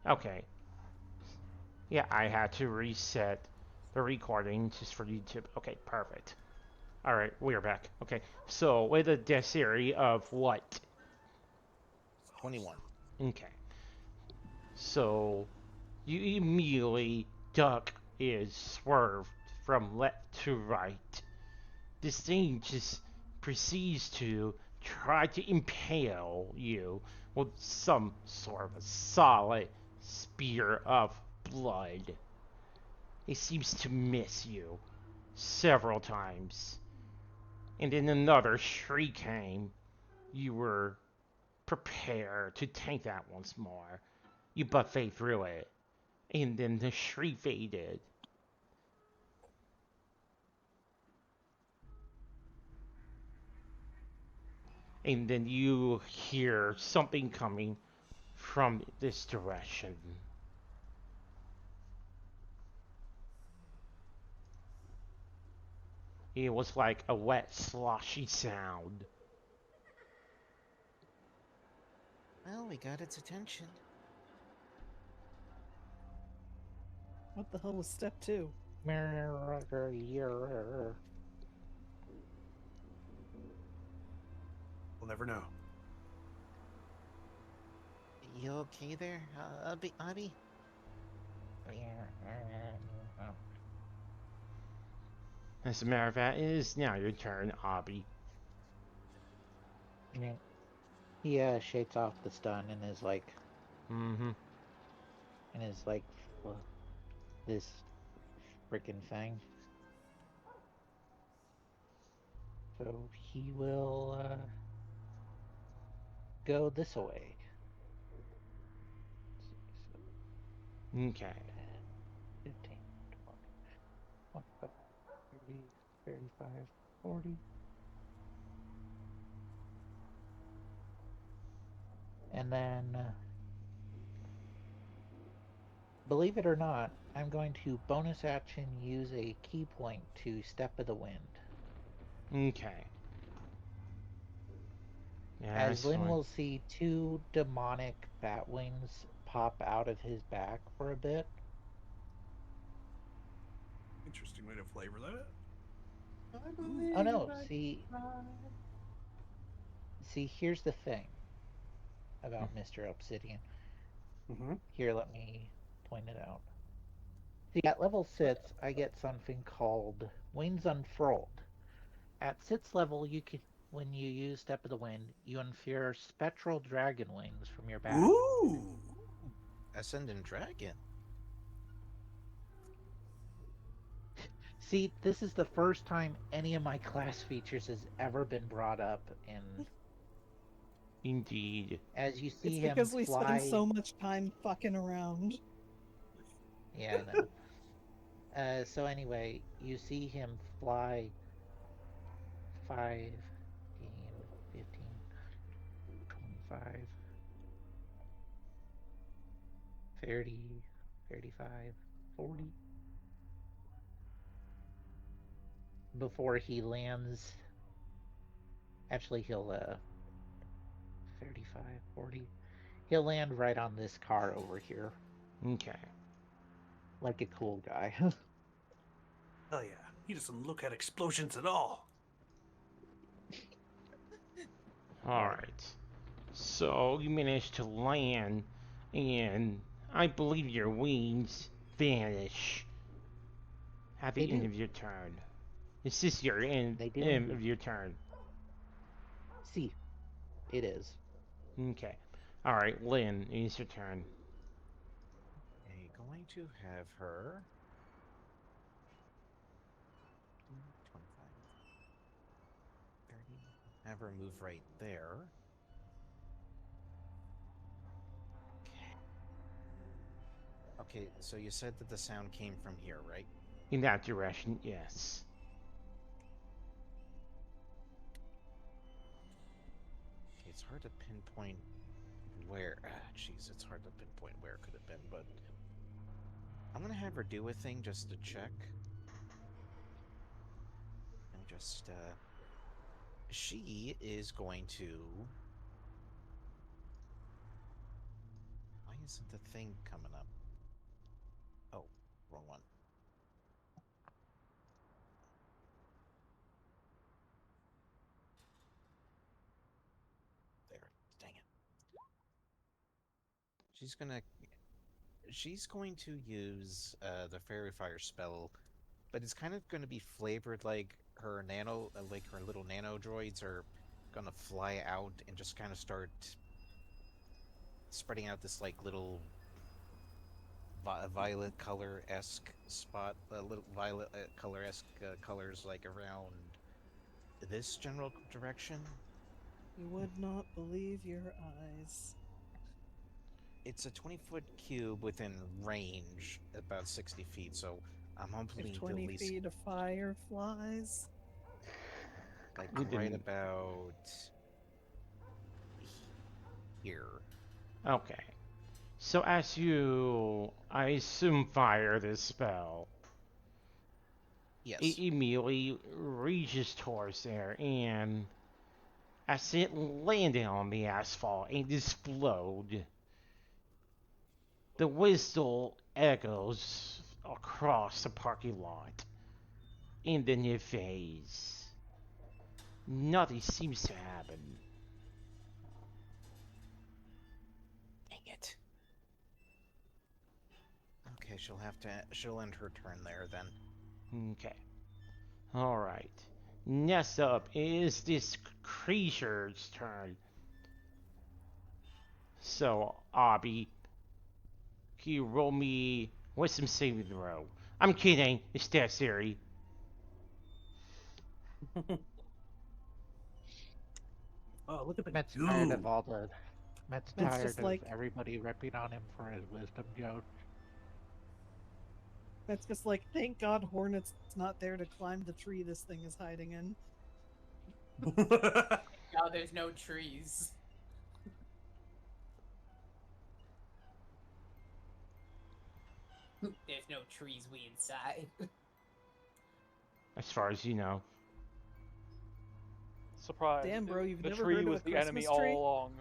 Okay. Yeah, I had to reset the recording just for YouTube. Okay, perfect. All right, we're back. Okay, so with a dexterity of what? 21. Okay, so you immediately duck is swerved from left to right. This thing just proceeds to try to impale you with some sort of a solid spear of blood. It seems to miss you several times. And then another shriek came. You were prepared to take that once more. You buffet through it. And then the shriek faded. And then you hear something coming from this direction. It was like a wet, sloshy sound. Well, we got its attention. What the hell was step 2? We'll never know. You okay there, Abby? As a matter of fact, it is now your turn, Abby. Yeah. He shakes off the stun and is like, Mm-hmm. well, this freaking thing. So he will go this way. Let's see, so Okay. 10, 15, 20, 25, 30, 35, 40. And then, believe it or not, I'm going to bonus action use a key point to Step of the Wind. Okay. Yeah, As that's Lynn fine. will see two demonic bat wings pop out of his back for a bit. Interesting way to flavor that. I Oh believe no, I see, here's the thing about Mr. Obsidian. Mm-hmm. Here, let me point it out. See, at level 6, I get something called Wings Unfurled. At 6th level, when you use Step of the Wind, you infer spectral dragon wings from your back. Ooh. Ascendant Dragon. See, this is the first time any of my class features has ever been brought up, and Indeed. as you It's see him because we spend fly, so much time fucking around. yeah, I know. So anyway, you see him fly 5, 15, 25, 30, 35, 40 before he lands. Actually, he'll 35, 40. He'll land right on this car over here, Okay. like a cool guy. Hell yeah. He doesn't look at explosions at all. All right. Alright. So you managed to land, and I believe your wings vanish at They the end do. of your turn. Is this your They do end of indeed. your turn? See, it is. Okay. Alright, Lynn, it's your turn. Okay, going to have her 25, 30. Have her move right there. Okay, so you said that the sound came from here, right? In that direction, yes. Okay, it's hard to pinpoint where. Jeez, it's hard to pinpoint where it could have been, but I'm gonna have her do a thing just to check. And just, she is going to. Why isn't the thing coming up? Oh, wrong one. There. Dang it. She's going to use the Fairy Fire spell, but it's kind of going to be flavored like her like her little nano droids are going to fly out and just kind of start spreading out this like little violet color-esque spot, little violet color-esque colors like around this general direction. You would not believe your eyes. It's a 20-foot cube within range, about 60 feet, so I'm hoping If to 20 at least feet of fire flies. like You right didn't- about here. Okay. So as you, I assume, fire this spell, Yes. it immediately reaches towards there, and as it landed on the asphalt and explode, the whistle echoes across the parking lot, and then it fades. Nothing seems to happen. Dang it. Okay, she'll end her turn there then. Okay. Alright. Next up is this creature's turn. So, Abby, can you roll me wisdom saving throw? I'm kidding. It's that Siri. Oh, look at the Matt's goo. tired of all the. Matt's Matt's tired just of like- everybody ripping on him for his wisdom joke. That's just like, thank God Hornet's not there to climb the tree this thing is hiding in. No, there's no trees. There's no trees we inside. As far as you know. Surprise. Damn, bro, you've the never tree heard of was a the enemy Christmas tree? all along.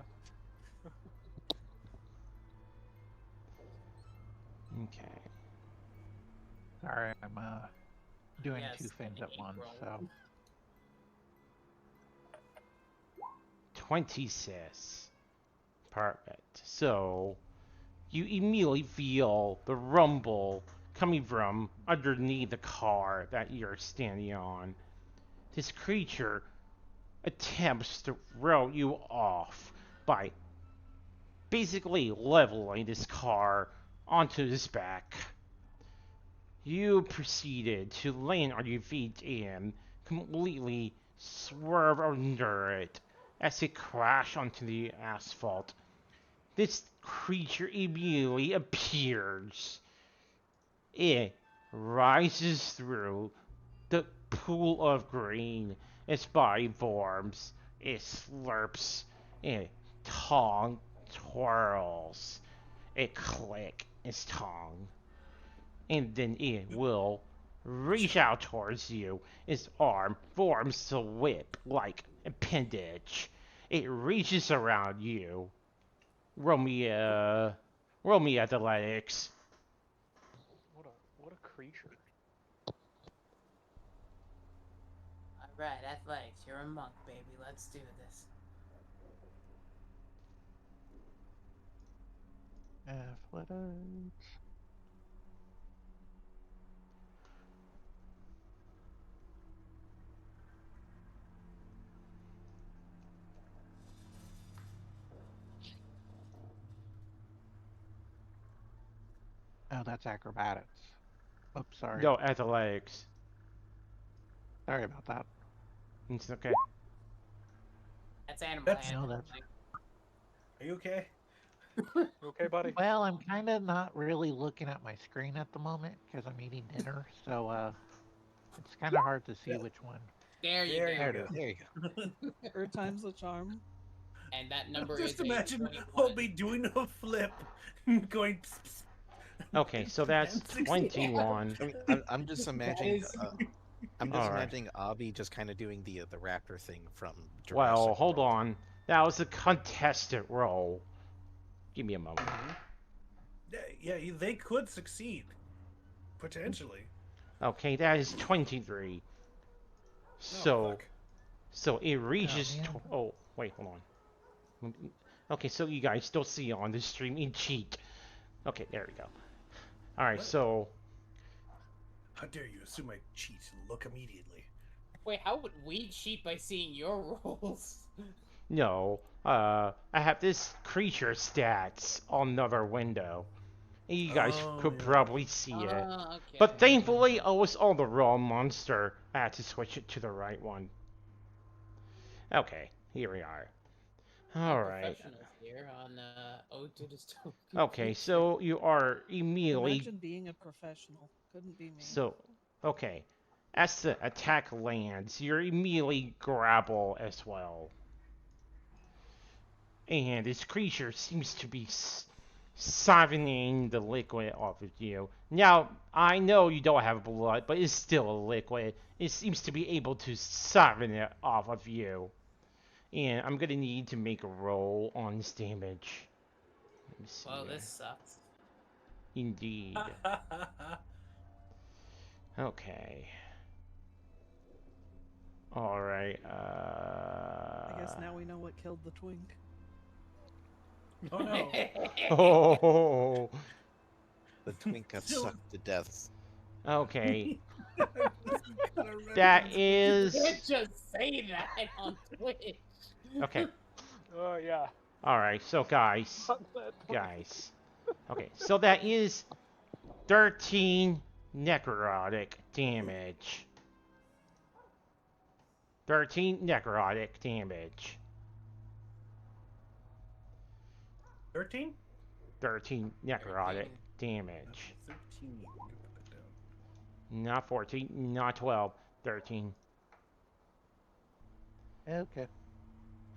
Okay. Sorry, I'm doing Yes, two things at enemy once, roll. so 26. Perfect. So, you immediately feel the rumble coming from underneath the car that you're standing on. This creature attempts to throw you off by basically leveling this car onto his back. You proceeded to land on your feet and completely swerve under it as it crashed onto the asphalt. This creature immediately appears. It rises through the pool of green. Its body forms. It slurps. It tongue twirls. It clicks its tongue. And then it will reach out towards you. Its arm forms a whip like appendage. It reaches around you. Roll me athletics. What a creature. Alright, athletics, you're a monk, baby. Let's do this. athletics. Oh, that's acrobatics. Oops, sorry. No, athletics. Sorry about that. It's okay. That's animal That's- handling. No, that's- Are you okay? You okay, buddy? Well, I'm kind of not really looking at my screen at the moment because I'm eating dinner, so it's kind of hard to see which one. There you There go. you go. There you go. Third time's the charm. And that number Just is a imagine 21. Hobie doing a flip, going. Okay, so that's 21. I mean, I'm just imagining. is- I'm just Alright. imagining Abby just kind of doing the raptor thing from. Well, Jurassic hold World. on. That was a contested roll. Give me a moment. Yeah, they could succeed. Potentially. Okay, that is 23. So, fuck. so it reaches. man. Oh, wait, hold on. Okay, so you guys still see on the stream in cheat. Okay, there we go. All right, What? so How dare you assume I cheat and look immediately? Wait, how would we cheat by seeing your rolls? no, I have this creature stats on another window. You guys could yeah. probably see it. Okay. But thankfully, I was on the wrong monster. I had to switch it to the right one. Okay, here we are. All right. Professionals here on Ode to Dystopian Okay, Future. so you are immediately. Imagine being a professional. Couldn't be me. So, okay. As the attack lands, you're immediately grapple as well. And this creature seems to be siphoning the liquid off of you. Now, I know you don't have blood, but it's still a liquid. It seems to be able to siphon it off of you. And I'm gonna need to make a roll on this damage. Let me see Well, here. this sucks. Indeed. Okay. Alright, I guess now we know what killed the twink. Oh no. Oh, The twink got sucked to death. okay. That is... You can't just say that on Twitch. Okay. Oh yeah. Alright, so guys. Guys. Okay, so that is 13 necrotic damage. 13 necrotic damage. 13? 13 necrotic damage. 13. Let me put that down. Not 14, not 12, 13. Okay.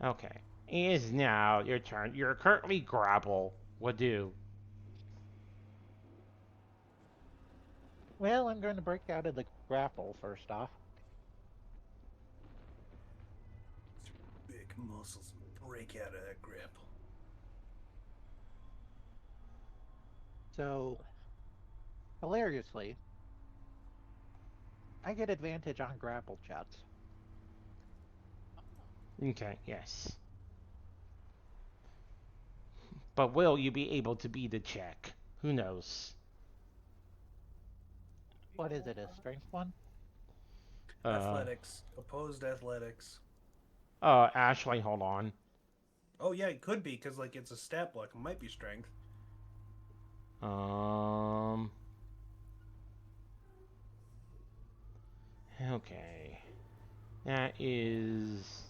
Okay. It is now your turn. You're currently grapple. What do? Well, I'm going to break out of the grapple first off. Big muscles break out of that grapple. So, hilariously, I get advantage on grapple checks. Okay, yes. But will you be able to beat the check? Who knows? What is it, a strength one? Athletics. Opposed athletics. Ashley, hold on. Oh yeah, it could be, because like it's a stat block. It might be strength. Okay. That is...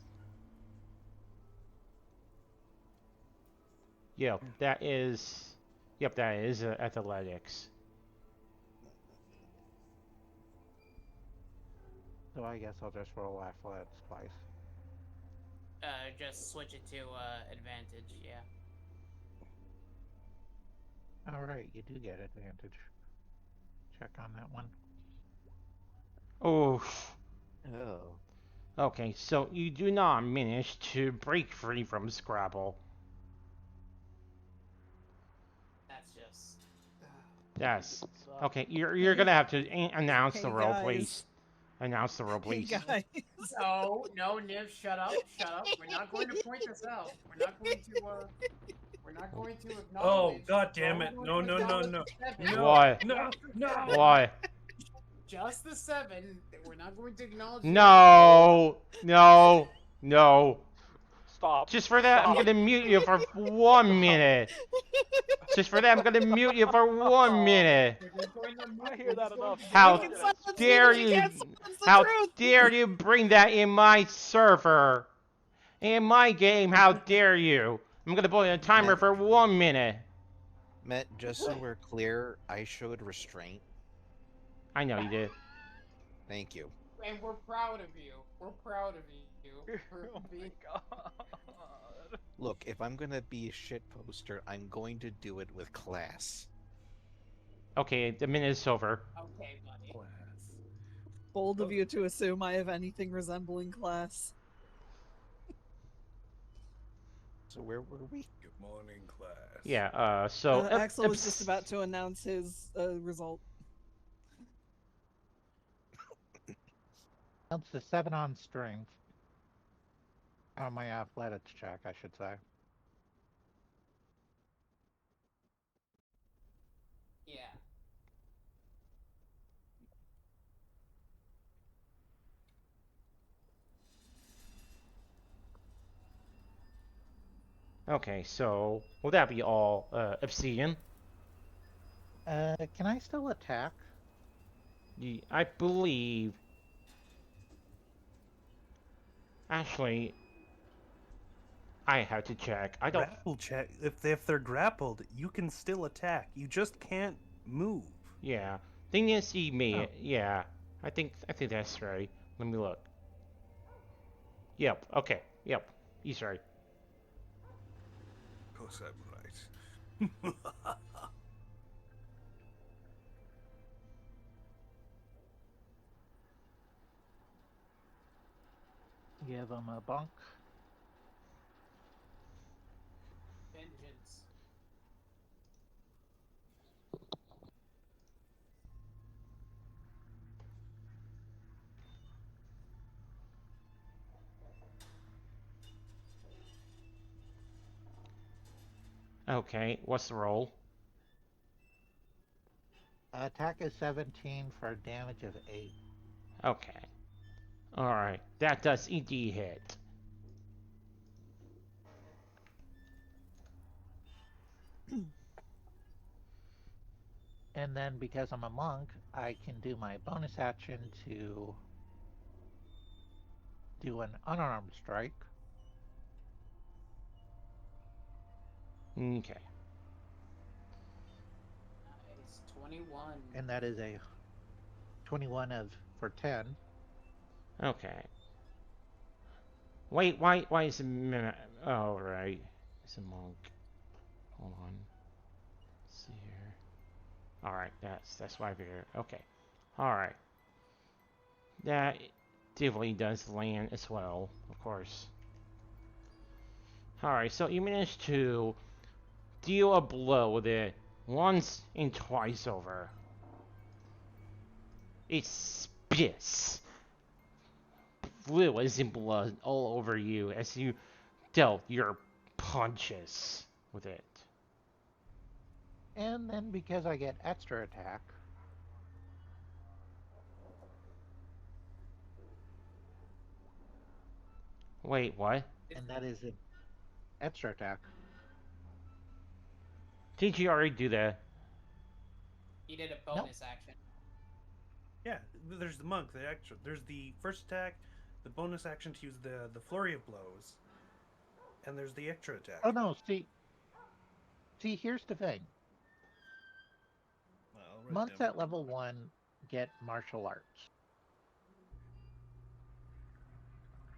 Yep, that is... Yep, that is athletics. So I guess I'll just roll athletics twice. Just switch it to advantage, yeah. Alright, you do get advantage. Check on that one. Oof. Oh. Okay, so you do not manage to break free from Scrabble. That's just... Yes. Okay, you're gonna have to announce the Hey, roll, guys. please. Announce the roll, Hey please. guys. No, Niv, shut up. We're not going to point this out. We're not going to Oh, acknowledge... god damn it. We're No, going no, to no, acknowledge no. the 7. No. Why? No, no. Why? Just the 7. We're not going to acknowledge... the No, no, no. Stop. Just for that, I'm Stop. gonna mute you for 1 minute. Just for that, I'm gonna mute you for 1 minute. I hear that enough. How We can silence dare but we you? can't silence the How truth. dare you bring that in my server? In my game, how dare you? I'm gonna put a timer for 1 minute. Matt, just so we're clear, I showed restraint. I know you did. Thank you. And we're proud of you. We're proud of you. For Oh my being... god. Look, if I'm gonna be a shit poster, I'm going to do it with class. Okay, the minute is over. Okay, buddy. Bold of you to assume I have anything resembling class. So where were we? Good morning, class. Yeah, so... Axel was just about to announce his result. That's the 7 on strength. On my athletics check, I should say. Yeah. Okay, so will that be all obsidian? Can I still attack? I believe... Actually, I have to check. I don't... Grapple check. If they're grappled, you can still attack. You just can't move. Yeah. Thing is, he may... Oh. Yeah. I think that's right. Let me look. Yep. Okay. Yep. He's right. Of course I'm right. Give him a bunk. Vengeance. Okay. What's the roll? Attack is 17 for a damage of 8. Okay. Alright. That does indeed hit. And then because I'm a monk, I can do my bonus action to do an unarmed strike. Okay. Nice. 21. And that is a 21 for 10. Okay. Wait, why is it... Oh, right. It's a monk. Hold on. Let's see here. Alright, that's why we're here. Okay. Alright. That definitely does land as well, of course. Alright, so you managed to deal a blow with it once and twice over. It spits fluids and blood all over you as you dealt your punches with it. And then because I get extra attack, Wait, what? and that is an extra attack. Did you already do that? He did a bonus action. Yeah, there's the monk. There's the first attack, the bonus action to use the flurry of blows, and there's the extra attack. Oh no, see, here's the thing. Monks at level 1 get martial arts.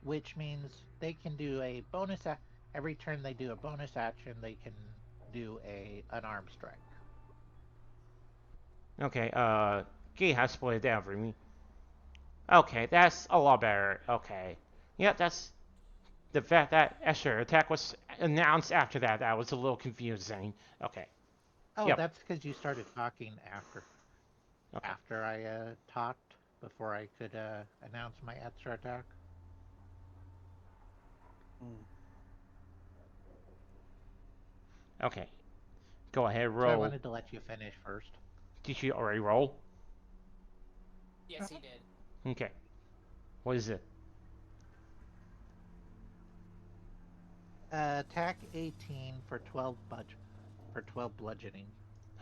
Which means they can do a bonus every turn they do a bonus action, they can do an unarmed strike. Okay, Gay has split it down for me. Okay, that's a lot better. Okay. Yep, that's... The fact that extra attack was announced after that, that was a little confusing. Okay. Oh, Yep. that's because you started talking after. Okay. After I talked, before I could announce my extra attack. Okay. Go ahead, So I roll. wanted to let you finish first. Did you already roll? Yes, he did. Okay. What is it? Attack 18 for 12 bludgeoning.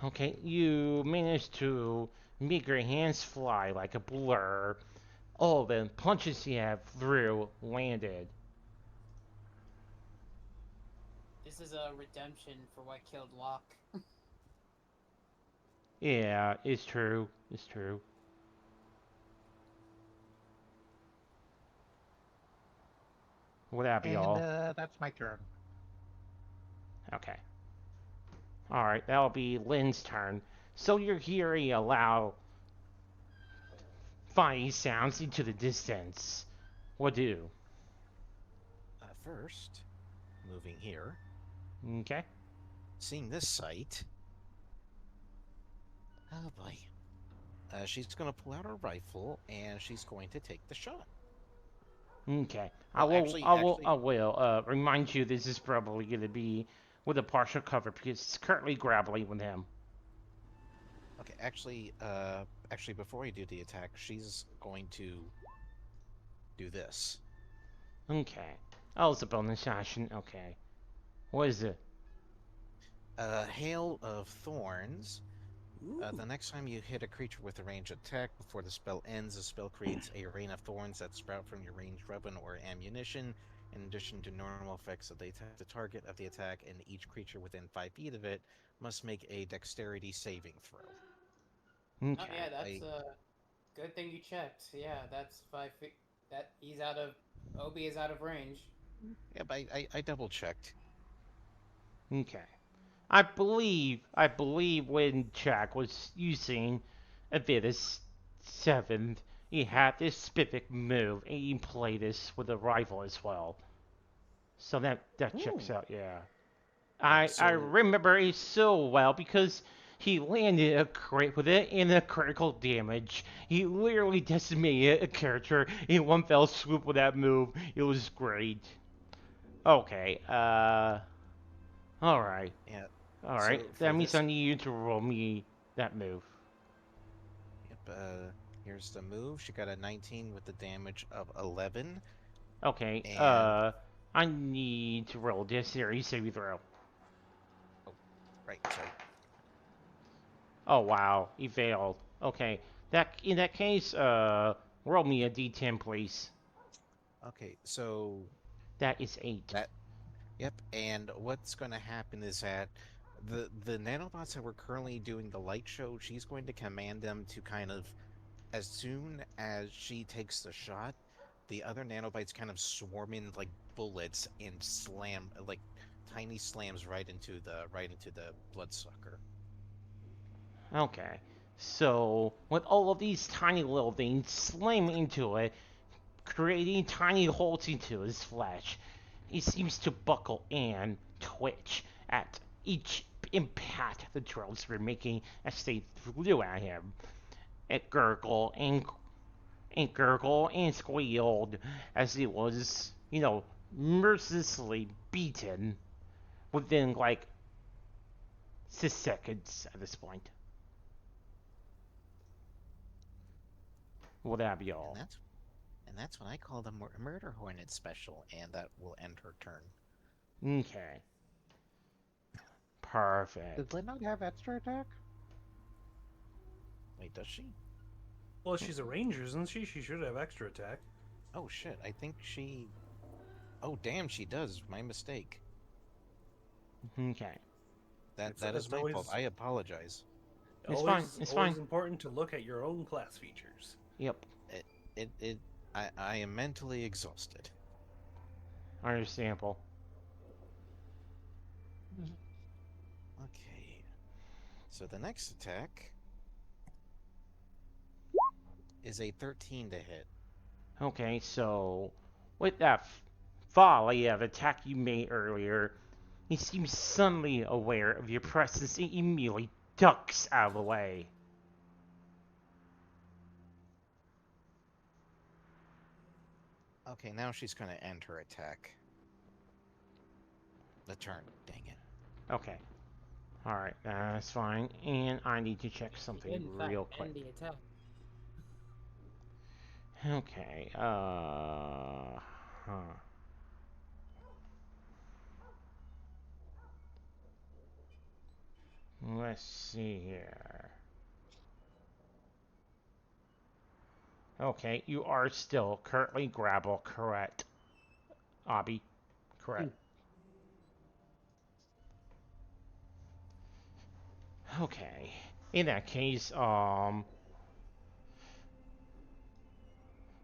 Okay, you managed to make your hands fly like a blur. All the punches you have through landed. This is a redemption for what killed Locke. Yeah, it's true. It's true. Would that be And all? that's my turn. Okay. Alright, that'll be Lynn's turn. So you're hearing a loud fighting sounds into the distance. What do? First, moving here, Okay. seeing this site. Oh boy. She's going to pull out her rifle and she's going to take the shot. Okay. Well, I will remind you this is probably going to be with a partial cover because it's currently grappling with him. Okay, actually, before you do the attack, she's going to do this. Okay. Oh, it's a bonus action. Okay. What is it? Hail of Thorns. Ooh. The next time you hit a creature with a ranged attack before the spell ends, the spell creates a rain of thorns that sprout from your ranged weapon or ammunition. In addition to normal effects of the attack, the target of the attack and each creature within 5 feet of it must make a dexterity saving throw. Okay. Oh yeah, that's good thing you checked. Yeah, that's 5 feet. That he's out of. Obi is out of range. Yeah, but I double checked. Okay. I believe when Jack was using Avidus 7th, he had this specific move, and he played this with a rifle as well. So that checks Ooh. out, yeah. Yeah, I remember it so well because he landed a crit with it and a critical damage. He literally decimated a character in one fell swoop with that move. It was great. Okay, alright. Yeah. Alright, So that for means this, I need you to roll me that move. yep. Here's the move. She got a 19 with the damage of 11. Okay, And I need to roll this series save throw. oh, right, sorry. Oh wow, he failed. Okay, in that case, roll me a d10 please. Okay, so That is 8. that yep. And what's going to happen is that the nanobots that we're currently doing the light show, she's going to command them to kind of, as soon as she takes the shot, the other nanobites kind of swarm in like bullets and slam like tiny slams right into the bloodsucker. Okay, so with all of these tiny little things slam into it, creating tiny holes into his flesh, he seems to buckle and twitch at each impact the drones were making as they flew at him. It gurgled and squealed as he was, mercilessly beaten within like 6 seconds at this point. Will that be And all? that's what I call the murder hornet special, and that will end her turn. Okay. Perfect. Does Lynn not have extra attack? Wait, does she? Well, she's a ranger, isn't she? She should have extra attack. Oh shit, I think she... Oh damn, she does. My mistake. Okay. That It's is my fault. always- I apologize. It's always, fine, it's always fine. important to look at your own class features. Yep. I am mentally exhausted. Understandable. Okay. So the next attack is a 13 to hit. Okay, so with that volley of attack you made earlier, he seems suddenly aware of your presence and immediately ducks out of the way. Okay, now she's gonna end her attack. The turn. Dang it. Okay. Alright, that's fine. And I need to check something In fact, real quick. end the attack. Okay, Let's see here. Okay, you are still currently grapple, correct? Abby, correct. Okay. In that case,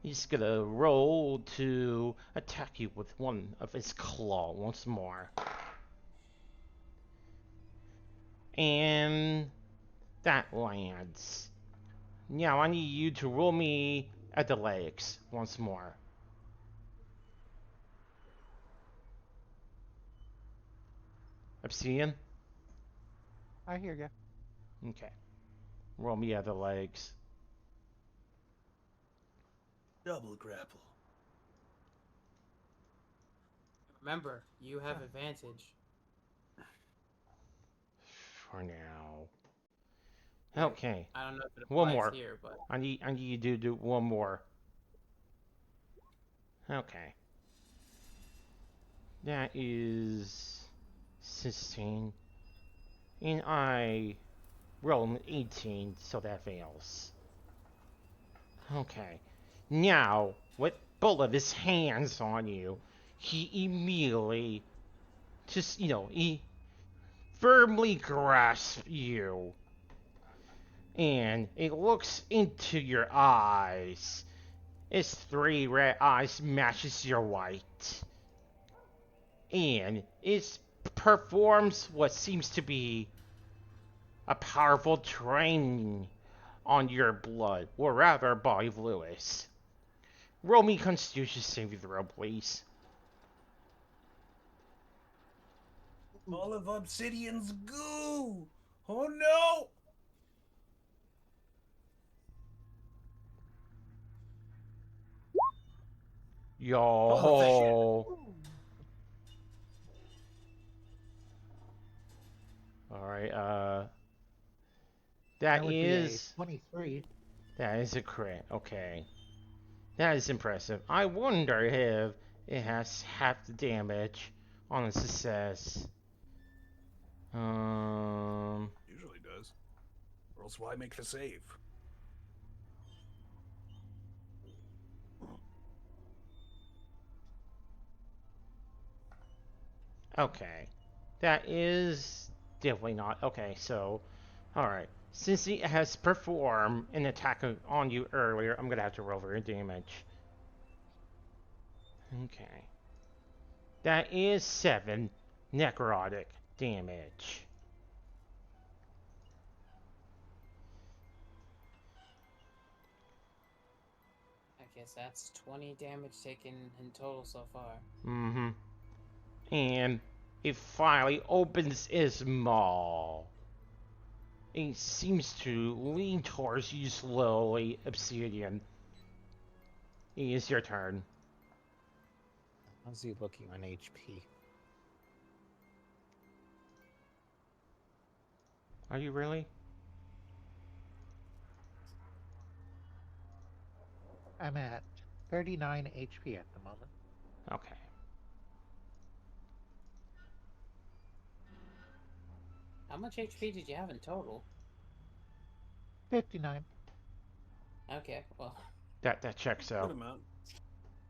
he's gonna roll to attack you with one of his claw once more. And that lands. Now I need you to roll me at the legs once more. Obsidian? I hear ya. Okay. Roll me other legs. Double grapple. Remember, you have advantage. For now. Okay. I don't know if it One applies more. here, but I need you to do one more. Okay. That is 16. And I roll an 18, so that fails. Okay. Now, with both of his hands on you, he immediately just, he firmly grasps you. And it looks into your eyes. Its 3 red eyes matches your white. And it performs what seems to be a powerful drain on your blood, or rather body fluids. Roll me Constitution saving throw, please. All of Obsidian's goo! Oh no! Yo. Alright, That would is... be a 23. That is a crit, okay. That is impressive. I wonder if it has half the damage on a success. Usually does. Or else why make the save? Okay. That is definitely not. Okay, so, alright. Since he has performed an attack on you earlier, I'm gonna have to roll for your damage. Okay. That is 7 necrotic damage. I guess that's 20 damage taken in total so far. Mm-hmm. And it finally opens its maw. It seems to lean towards you slowly, Obsidian. It is your turn. How's he looking on HP? Are you really? I'm at 39 HP at the moment. Okay. How much HP did you have in total? 59. Okay, well, That checks Good out. amount.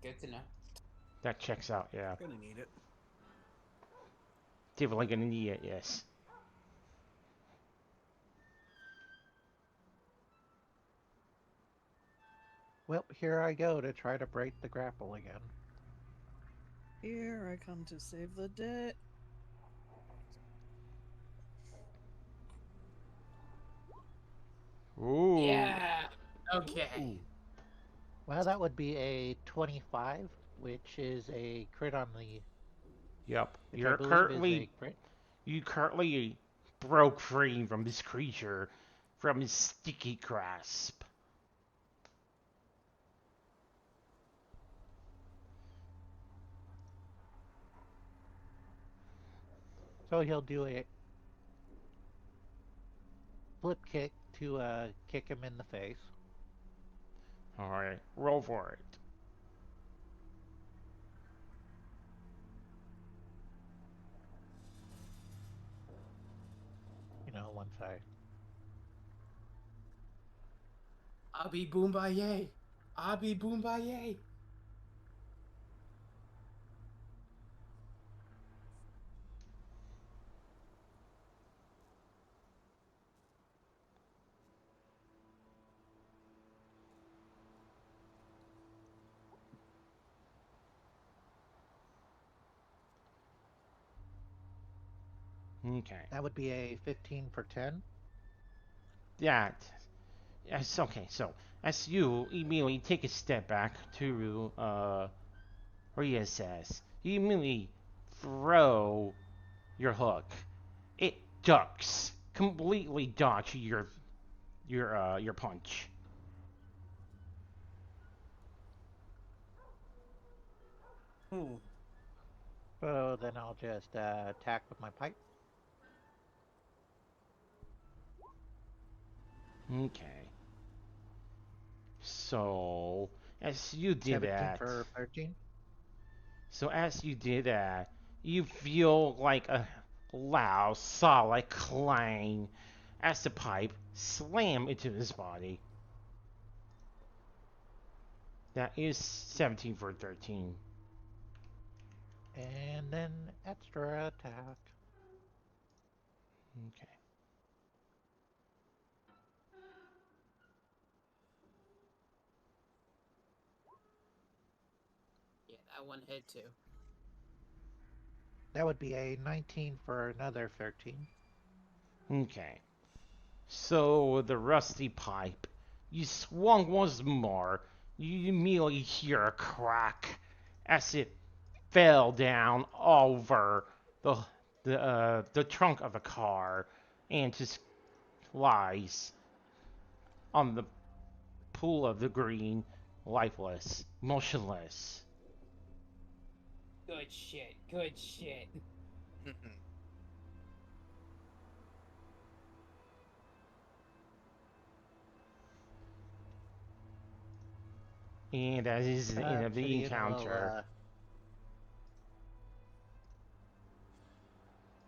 good to know. That checks out, yeah. Gonna need it. Definitely gonna need it, yes. Well, here I go to try to break the grapple again. Here I come to save the day. Ooh. Yeah. Okay. Ooh. Well, that would be a 25, which is a crit on the... Yep. Which I believe is a crit. You currently broke free from this creature, from his sticky grasp. So he'll do a flip kick to kick him in the face. Alright, roll for it. You know, once I... Abi Boombaye. Abi Boombaye. Okay. That would be a 15 for 10. That. Yes, okay, so as you immediately take a step back to reassess, you immediately throw your hook. It ducks, completely dodge your punch. Hmm. So then I'll just attack with my pipe. Okay. So as you did 17 that, for 13. you feel like a loud, solid clang as the pipe slam into his body. That is 17 for 13. And then extra attack. Okay. Yeah, that one hit too. That would be a 19 for another 13. Okay. So the rusty pipe. You swung once more. You immediately hear a crack as it fell down over the the trunk of a car and just lies on the pool of the green, lifeless, motionless. Good shit. Good shit. And that is the end of the City in a little encounter.